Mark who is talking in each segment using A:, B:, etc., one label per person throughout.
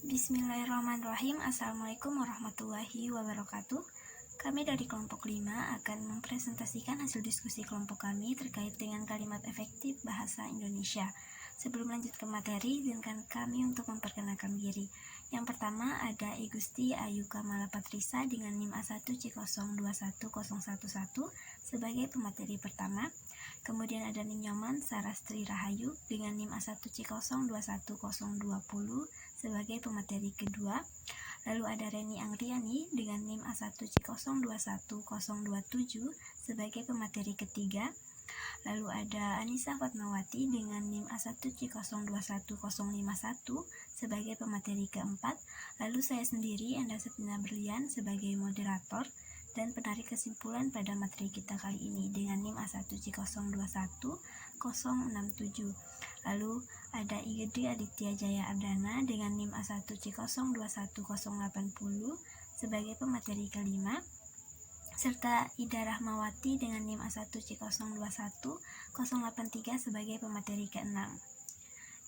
A: Bismillahirrahmanirrahim. Assalamualaikum warahmatullahi wabarakatuh. Kami dari kelompok 5 akan mempresentasikan hasil diskusi kelompok kami terkait dengan kalimat efektif bahasa Indonesia. Sebelum lanjut ke materi, izinkan kami untuk memperkenalkan diri. Yang pertama ada I Gusti Ayu Kamala Patrisa dengan NIM A1C021011 sebagai pemateri pertama. Kemudian ada Ninyoman Sarastri Rahayu dengan NIM A1C021020 sebagai pemateri kedua. Lalu ada Reni Angriani dengan NIM A1C021027 sebagai pemateri ketiga. Lalu ada Anissa Fatmawati dengan NIM A1C021051 sebagai pemateri keempat. Lalu saya sendiri, Anda Septina Berlian, sebagai moderator dan penarik kesimpulan pada materi kita kali ini dengan NIM A1C021067. Lalu ada Igede Aditya Jaya Ardana dengan NIM A1C021080 sebagai pemateri kelima, serta Ida Rahmawati dengan NIM A1C021083 sebagai pemateri keenam.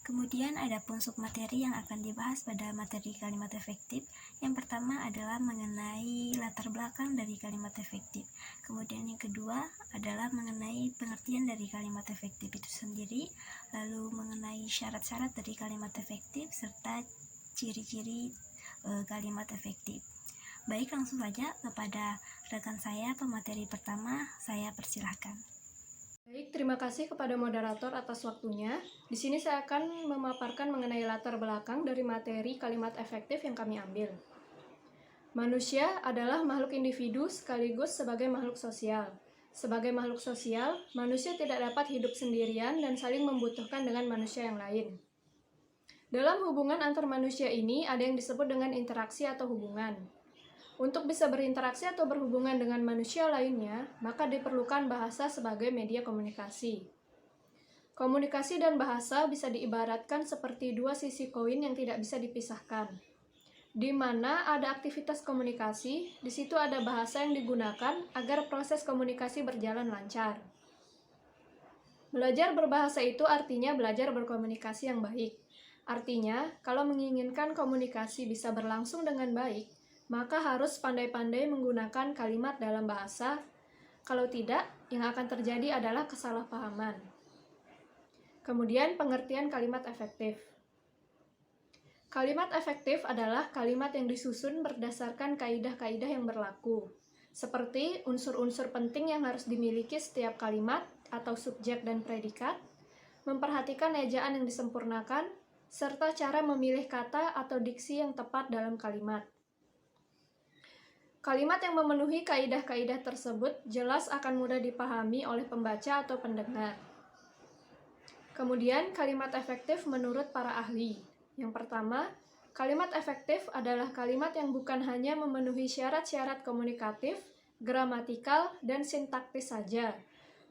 A: Kemudian ada pun submateri yang akan dibahas pada materi kalimat efektif. Yang pertama adalah mengenai latar belakang dari kalimat efektif. Kemudian yang kedua adalah mengenai pengertian dari kalimat efektif itu sendiri. Lalu mengenai syarat-syarat dari kalimat efektif serta ciri-ciri kalimat efektif. Baik, langsung saja kepada rekan saya pemateri pertama, saya persilahkan.
B: Baik, terima kasih kepada moderator atas waktunya. Di sini saya akan memaparkan mengenai latar belakang dari materi kalimat efektif yang kami ambil. Manusia adalah makhluk individu sekaligus sebagai makhluk sosial. Sebagai makhluk sosial, manusia tidak dapat hidup sendirian dan saling membutuhkan dengan manusia yang lain. Dalam hubungan antar manusia ini ada yang disebut dengan interaksi atau hubungan. Untuk bisa berinteraksi atau berhubungan dengan manusia lainnya, maka diperlukan bahasa sebagai media komunikasi. Komunikasi dan bahasa bisa diibaratkan seperti dua sisi koin yang tidak bisa dipisahkan. Di mana ada aktivitas komunikasi, di situ ada bahasa yang digunakan agar proses komunikasi berjalan lancar. Belajar berbahasa itu artinya belajar berkomunikasi yang baik. Artinya, kalau menginginkan komunikasi bisa berlangsung dengan baik, maka harus pandai-pandai menggunakan kalimat dalam bahasa. Kalau tidak, yang akan terjadi adalah kesalahpahaman. Kemudian, pengertian kalimat efektif. Kalimat efektif adalah kalimat yang disusun berdasarkan kaidah-kaidah yang berlaku, seperti unsur-unsur penting yang harus dimiliki setiap kalimat atau subjek dan predikat, memperhatikan ejaan yang disempurnakan, serta cara memilih kata atau diksi yang tepat dalam kalimat. Kalimat yang memenuhi kaidah-kaidah tersebut jelas akan mudah dipahami oleh pembaca atau pendengar. Kemudian, kalimat efektif menurut para ahli. Yang pertama, kalimat efektif adalah kalimat yang bukan hanya memenuhi syarat-syarat komunikatif, gramatikal, dan sintaktis saja,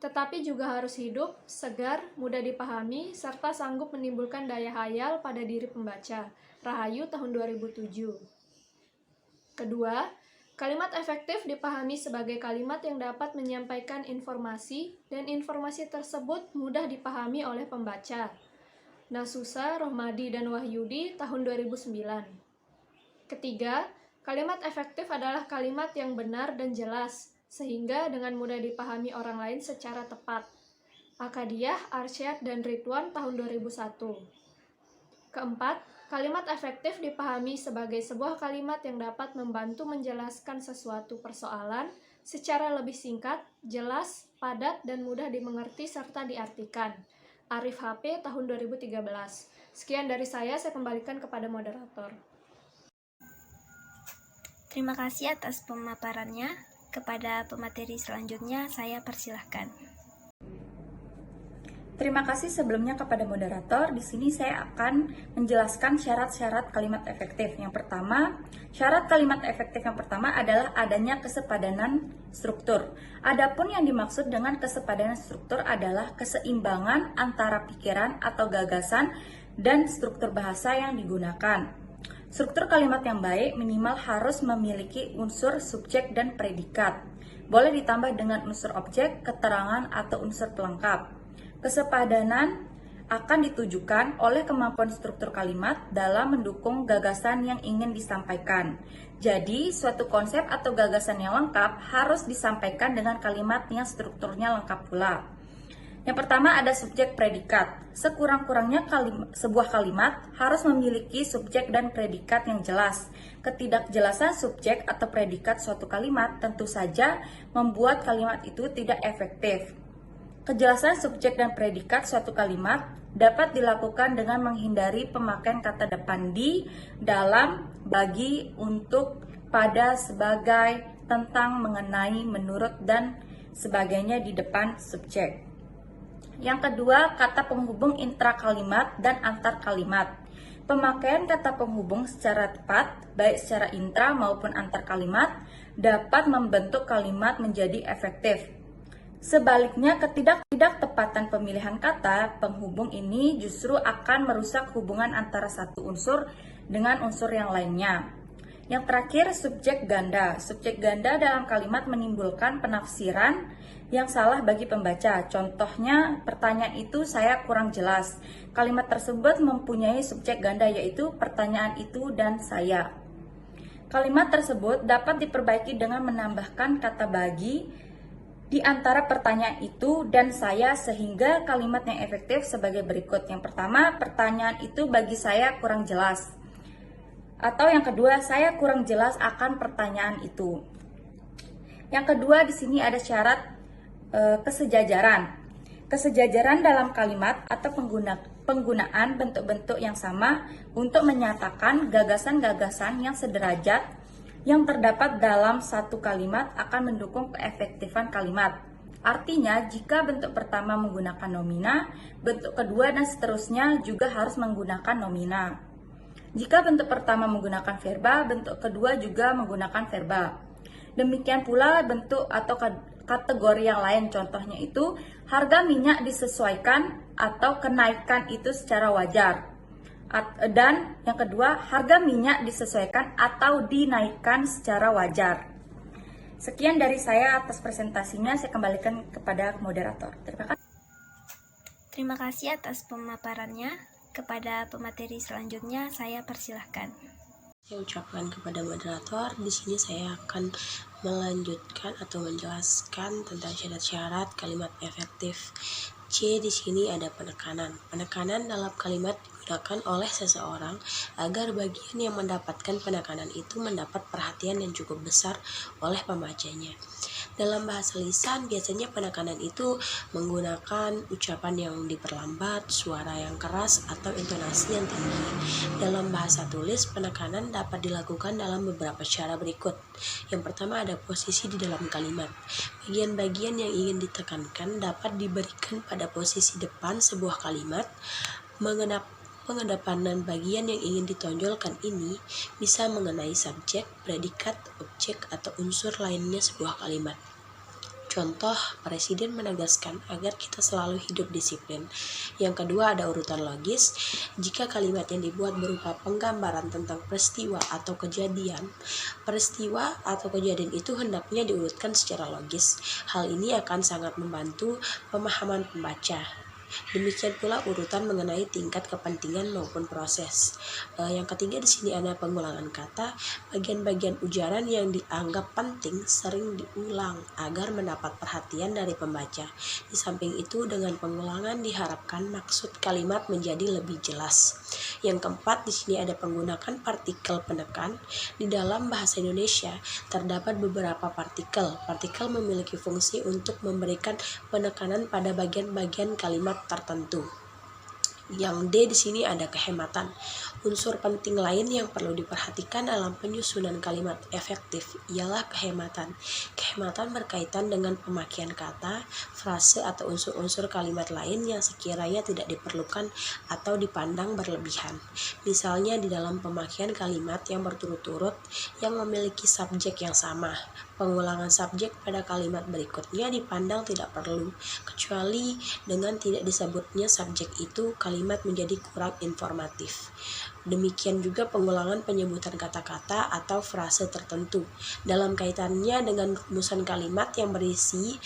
B: tetapi juga harus hidup, segar, mudah dipahami, serta sanggup menimbulkan daya hayal pada diri pembaca. Rahayu tahun 2007. Kedua, kalimat efektif dipahami sebagai kalimat yang dapat menyampaikan informasi dan informasi tersebut mudah dipahami oleh pembaca. Nasusa, Rohmadi, dan Wahyudi tahun 2009. Ketiga, kalimat efektif adalah kalimat yang benar dan jelas, sehingga dengan mudah dipahami orang lain secara tepat. Akadiah, Arsyad, dan Ridwan tahun 2001. Keempat, kalimat efektif dipahami sebagai sebuah kalimat yang dapat membantu menjelaskan sesuatu persoalan secara lebih singkat, jelas, padat, dan mudah dimengerti serta diartikan. Arif HP tahun 2013. Sekian dari saya kembalikan kepada moderator.
A: Terima kasih atas pemaparannya. Kepada pemateri selanjutnya, saya persilahkan.
C: Terima kasih sebelumnya kepada moderator. Di sini saya akan menjelaskan syarat-syarat kalimat efektif. Yang pertama, syarat kalimat efektif yang pertama adalah adanya kesepadanan struktur. Adapun yang dimaksud dengan kesepadanan struktur adalah keseimbangan antara pikiran atau gagasan dan struktur bahasa yang digunakan. Struktur kalimat yang baik minimal harus memiliki unsur subjek dan predikat. Boleh ditambah dengan unsur objek, keterangan, atau unsur pelengkap. Kesepadanan akan ditujukan oleh kemampuan struktur kalimat dalam mendukung gagasan yang ingin disampaikan. Jadi, suatu konsep atau gagasan yang lengkap harus disampaikan dengan kalimat yang strukturnya lengkap pula. Yang pertama ada subjek predikat. Sekurang-kurangnya sebuah kalimat harus memiliki subjek dan predikat yang jelas. Ketidakjelasan subjek atau predikat suatu kalimat tentu saja membuat kalimat itu tidak efektif. Kejelasan subjek dan predikat suatu kalimat dapat dilakukan dengan menghindari pemakaian kata depan di, dalam, bagi, untuk, pada, sebagai, tentang, mengenai, menurut, dan sebagainya di depan subjek. Yang kedua, kata penghubung intrakalimat dan antar kalimat. Pemakaian kata penghubung secara tepat, baik secara intra maupun antar kalimat, dapat membentuk kalimat menjadi efektif. Sebaliknya, ketidaktepatan pemilihan kata penghubung ini justru akan merusak hubungan antara satu unsur dengan unsur yang lainnya. Yang terakhir, subjek ganda. Subjek ganda dalam kalimat menimbulkan penafsiran yang salah bagi pembaca. Contohnya, pertanyaan itu saya kurang jelas. Kalimat tersebut mempunyai subjek ganda yaitu pertanyaan itu dan saya. Kalimat tersebut dapat diperbaiki dengan menambahkan kata bagi di antara pertanyaan itu dan saya sehingga kalimat yang efektif sebagai berikut. Yang pertama, pertanyaan itu bagi saya kurang jelas. Atau yang kedua, saya kurang jelas akan pertanyaan itu. Yang kedua, di sini ada syarat kesejajaran. Kesejajaran dalam kalimat atau penggunaan bentuk-bentuk yang sama untuk menyatakan gagasan-gagasan yang sederajat yang terdapat dalam satu kalimat akan mendukung keefektifan kalimat. Artinya, jika bentuk pertama menggunakan nomina, bentuk kedua dan seterusnya juga harus menggunakan nomina. Jika bentuk pertama menggunakan verba, bentuk kedua juga menggunakan verba. Demikian pula bentuk atau kategori yang lain, contohnya itu harga minyak disesuaikan atau kenaikan itu secara wajar. Dan yang kedua, harga minyak disesuaikan atau dinaikkan secara wajar. Sekian dari saya atas presentasinya, saya kembalikan kepada moderator. Terima kasih.
A: Terima kasih atas pemaparannya. Kepada pemateri selanjutnya, saya persilahkan.
D: Saya ucapkan kepada moderator, di sini saya akan melanjutkan atau menjelaskan tentang syarat-syarat kalimat efektif. C di sini ada penekanan. Penekanan dalam kalimat digunakan oleh seseorang agar bagian yang mendapatkan penekanan itu mendapat perhatian yang cukup besar oleh pembacanya. Dalam bahasa lisan, biasanya penekanan itu menggunakan ucapan yang diperlambat, suara yang keras, atau intonasi yang tinggi. Dalam bahasa tulis, penekanan dapat dilakukan dalam beberapa cara berikut. Yang pertama ada posisi di dalam kalimat. Bagian-bagian yang ingin ditekankan dapat diberikan pada posisi depan sebuah kalimat. Pengedepanan bagian yang ingin ditonjolkan ini bisa mengenai subjek, predikat, objek, atau unsur lainnya sebuah kalimat. Contoh, Presiden menegaskan agar kita selalu hidup disiplin. Yang kedua ada urutan logis. Jika kalimat yang dibuat berupa penggambaran tentang peristiwa atau kejadian itu hendaknya diurutkan secara logis. Hal ini akan sangat membantu pemahaman pembaca. Demikian pula urutan mengenai tingkat kepentingan maupun proses. Yang ketiga di sini ada pengulangan kata. Bagian-bagian ujaran yang dianggap penting sering diulang agar mendapat perhatian dari pembaca. Di samping itu, dengan pengulangan diharapkan maksud kalimat menjadi lebih jelas. Yang keempat di sini ada penggunaan partikel penekan. Di dalam bahasa Indonesia terdapat beberapa partikel. Partikel memiliki fungsi untuk memberikan penekanan pada bagian-bagian kalimat tertentu. Yang D di sini ada kehematan. Unsur penting lain yang perlu diperhatikan dalam penyusunan kalimat efektif ialah kehematan. Kehematan berkaitan dengan pemakaian kata, frase atau unsur-unsur kalimat lain yang sekiranya tidak diperlukan atau dipandang berlebihan. Misalnya di dalam pemakaian kalimat yang berturut-turut yang memiliki subjek yang sama, pengulangan subjek pada kalimat berikutnya dipandang tidak perlu, kecuali dengan tidak disebutnya subjek itu kalimat menjadi kurang informatif. Demikian juga pengulangan penyebutan kata-kata atau frase tertentu dalam kaitannya dengan rumusan kalimat yang berisi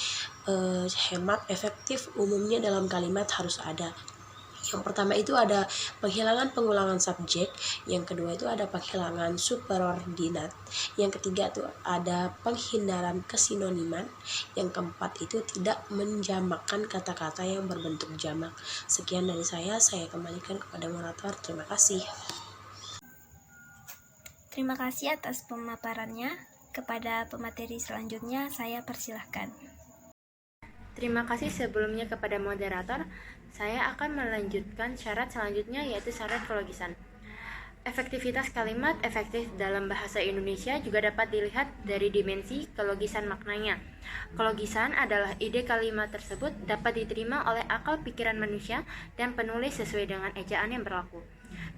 D: hemat efektif umumnya dalam kalimat harus ada. Yang pertama itu ada penghilangan pengulangan subjek, yang kedua itu ada penghilangan superordinat, yang ketiga itu ada penghindaran kesinoniman, yang keempat itu tidak menjamakkan kata-kata yang berbentuk jamak. Sekian dari saya kembalikan kepada moderator. Terima kasih.
A: Terima kasih atas pemaparannya. Kepada pemateri selanjutnya, saya persilahkan.
E: Terima kasih sebelumnya kepada moderator. Saya akan melanjutkan syarat selanjutnya, yaitu syarat kelogisan. Efektivitas kalimat efektif dalam bahasa Indonesia juga dapat dilihat dari dimensi kelogisan maknanya. Kelogisan adalah ide kalimat tersebut dapat diterima oleh akal pikiran manusia dan penulis sesuai dengan ejaan yang berlaku.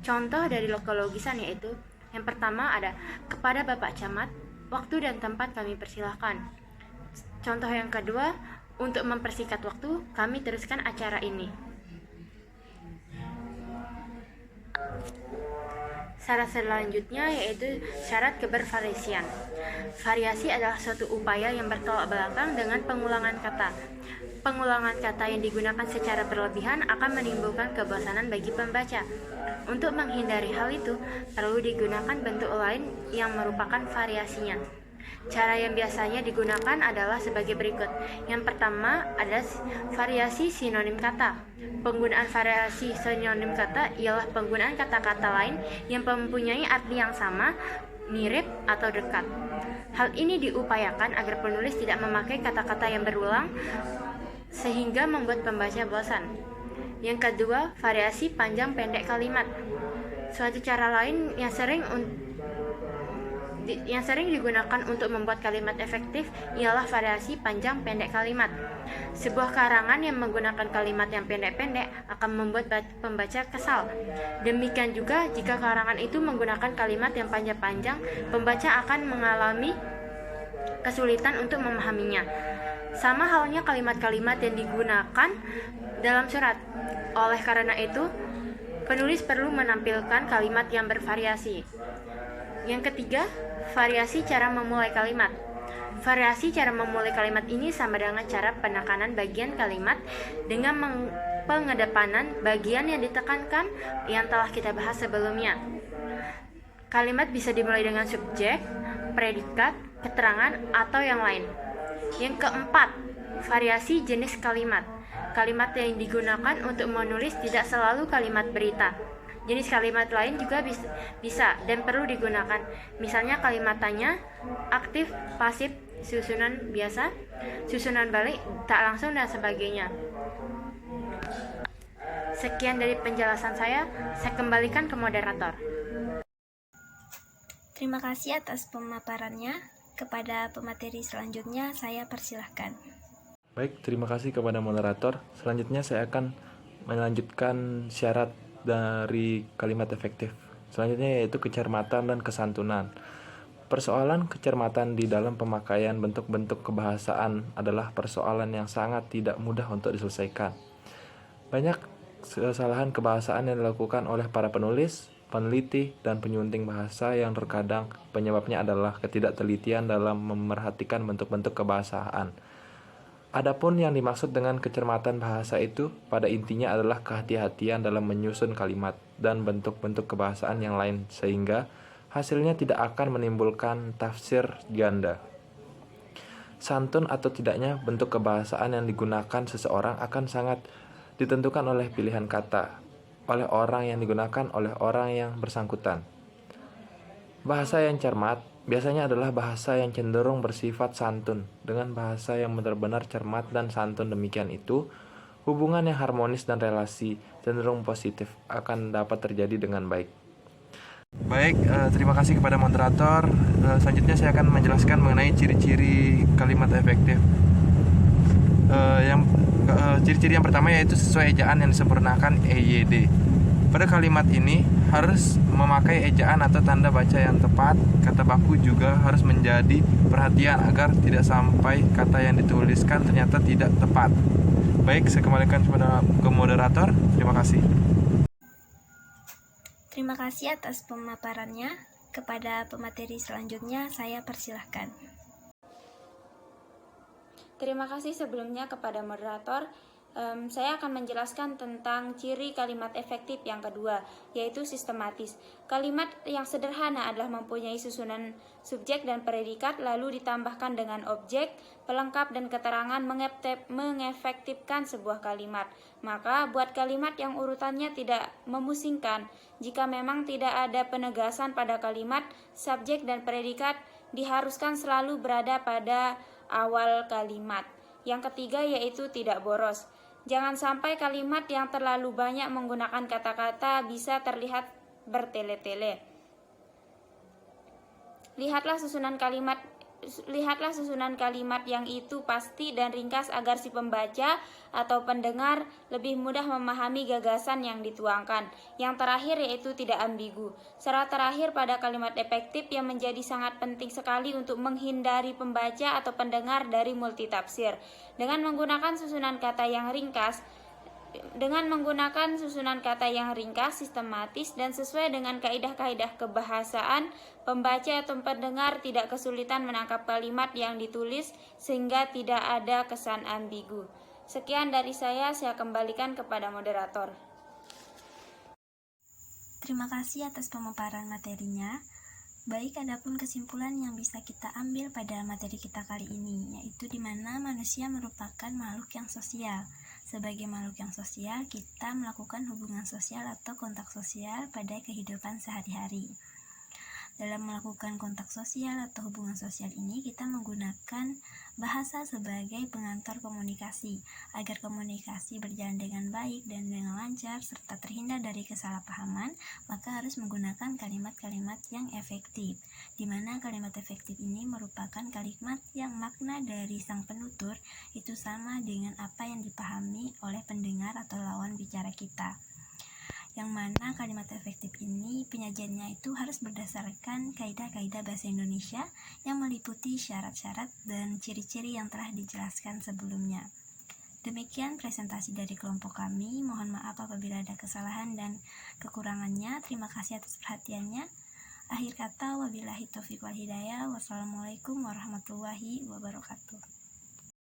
E: Contoh dari kelogisan yaitu, yang pertama ada kepada Bapak Camat, waktu dan tempat kami persilahkan. Contoh yang kedua, untuk mempersingkat waktu, kami teruskan acara ini. Syarat selanjutnya yaitu syarat kebervariasian. Variasi adalah suatu upaya yang bertolak belakang dengan pengulangan kata. Pengulangan kata yang digunakan secara berlebihan akan menimbulkan kebosanan bagi pembaca. Untuk menghindari hal itu, perlu digunakan bentuk lain yang merupakan variasinya. Cara yang biasanya digunakan adalah sebagai berikut. Yang pertama ada variasi sinonim kata. Penggunaan variasi sinonim kata ialah penggunaan kata-kata lain yang mempunyai arti yang sama, mirip, atau dekat. Hal ini diupayakan agar penulis tidak memakai kata-kata yang berulang sehingga membuat pembaca bosan. Yang kedua, variasi panjang pendek kalimat. Suatu cara lain yang sering digunakan untuk membuat kalimat efektif ialah variasi panjang pendek kalimat. Sebuah karangan yang menggunakan kalimat yang pendek-pendek akan membuat pembaca kesal. Demikian juga jika karangan itu menggunakan kalimat yang panjang-panjang, pembaca akan mengalami kesulitan untuk memahaminya. Sama halnya kalimat-kalimat yang digunakan dalam surat. Oleh karena itu, penulis perlu menampilkan kalimat yang bervariasi. Yang ketiga, variasi cara memulai kalimat. Variasi cara memulai kalimat ini sama dengan cara penekanan bagian kalimat dengan pengedepanan bagian yang ditekankan yang telah kita bahas sebelumnya. Kalimat bisa dimulai dengan subjek, predikat, keterangan, atau yang lain. Yang keempat, variasi jenis kalimat. Kalimat yang digunakan untuk menulis tidak selalu kalimat berita. Jenis kalimat lain juga bisa dan perlu digunakan. Misalnya kalimat tanya, aktif, pasif, susunan biasa, susunan balik, tak langsung, dan sebagainya. Sekian dari penjelasan saya kembalikan ke moderator.
A: Terima kasih atas pemaparannya. Kepada pemateri selanjutnya, saya persilahkan.
F: Baik, terima kasih kepada moderator. Selanjutnya saya akan melanjutkan syarat dari kalimat efektif. Selanjutnya yaitu kecermatan dan kesantunan. Persoalan kecermatan di dalam pemakaian bentuk-bentuk kebahasaan adalah persoalan yang sangat tidak mudah untuk diselesaikan. Banyak kesalahan kebahasaan yang dilakukan oleh para penulis, peneliti, dan penyunting bahasa yang terkadang penyebabnya adalah ketidaktelitian dalam memerhatikan bentuk-bentuk kebahasaan. Adapun yang dimaksud dengan kecermatan bahasa itu pada intinya adalah kehati-hatian dalam menyusun kalimat dan bentuk-bentuk kebahasaan yang lain sehingga hasilnya tidak akan menimbulkan tafsir ganda. Santun atau tidaknya bentuk kebahasaan yang digunakan seseorang akan sangat ditentukan oleh pilihan kata, oleh orang yang digunakan, oleh orang yang bersangkutan. Bahasa yang cermat biasanya adalah bahasa yang cenderung bersifat santun. Dengan bahasa yang benar-benar cermat dan santun demikian itu, hubungan yang harmonis dan relasi cenderung positif akan dapat terjadi dengan baik. Baik, terima kasih kepada moderator. Selanjutnya saya akan menjelaskan mengenai ciri-ciri kalimat efektif. Ciri-ciri yang pertama yaitu sesuai ejaan yang disempurnakan EYD. Pada kalimat ini harus memakai ejaan atau tanda baca yang tepat. Kata baku juga harus menjadi perhatian agar tidak sampai kata yang dituliskan ternyata tidak tepat. Baik, saya kembalikan ke moderator. Terima kasih.
A: Terima kasih atas pemaparannya. Kepada pemateri selanjutnya, saya persilahkan.
G: Terima kasih sebelumnya kepada moderator. Saya akan menjelaskan tentang ciri kalimat efektif yang kedua, yaitu sistematis. Kalimat yang sederhana adalah mempunyai susunan subjek dan predikat, lalu ditambahkan dengan objek, pelengkap, dan keterangan mengefektifkan sebuah kalimat. Maka, buat kalimat yang urutannya tidak memusingkan, jika memang tidak ada penegasan pada kalimat, subjek dan predikat diharuskan selalu berada pada awal kalimat. Yang ketiga yaitu tidak boros. Jangan sampai kalimat yang terlalu banyak menggunakan kata-kata bisa terlihat bertele-tele. Lihatlah susunan kalimat yang itu pasti dan ringkas agar si pembaca atau pendengar lebih mudah memahami gagasan yang dituangkan. Yang terakhir yaitu tidak ambigu. Syarat terakhir pada kalimat efektif yang menjadi sangat penting sekali untuk menghindari pembaca atau pendengar dari multitafsir. Dengan menggunakan susunan kata yang ringkas, sistematis, dan sesuai dengan kaidah-kaidah kebahasaan, pembaca atau pendengar tidak kesulitan menangkap kalimat yang ditulis sehingga tidak ada kesan ambigu. Sekian dari saya kembalikan kepada moderator.
A: Terima kasih atas pemaparan materinya. Baik, adapun kesimpulan yang bisa kita ambil pada materi kita kali ini, yaitu di mana manusia merupakan makhluk yang sosial. Sebagai makhluk yang sosial, kita melakukan hubungan sosial atau kontak sosial pada kehidupan sehari-hari. Dalam melakukan kontak sosial atau hubungan sosial ini, kita menggunakan bahasa sebagai pengantar komunikasi. Agar komunikasi berjalan dengan baik dan dengan lancar, serta terhindar dari kesalahpahaman, maka harus menggunakan kalimat-kalimat yang efektif, di mana kalimat efektif ini merupakan kalimat yang makna dari sang penutur itu sama dengan apa yang dipahami oleh pendengar atau lawan bicara kita. Yang mana kalimat efektif ini penyajiannya itu harus berdasarkan kaidah-kaidah bahasa Indonesia yang meliputi syarat-syarat dan ciri-ciri yang telah dijelaskan sebelumnya. Demikian presentasi dari kelompok kami. Mohon maaf apabila ada kesalahan dan kekurangannya. Terima kasih atas perhatiannya. Akhir kata, wabillahi taufiq wal hidayah. Wassalamualaikum warahmatullahi wabarakatuh.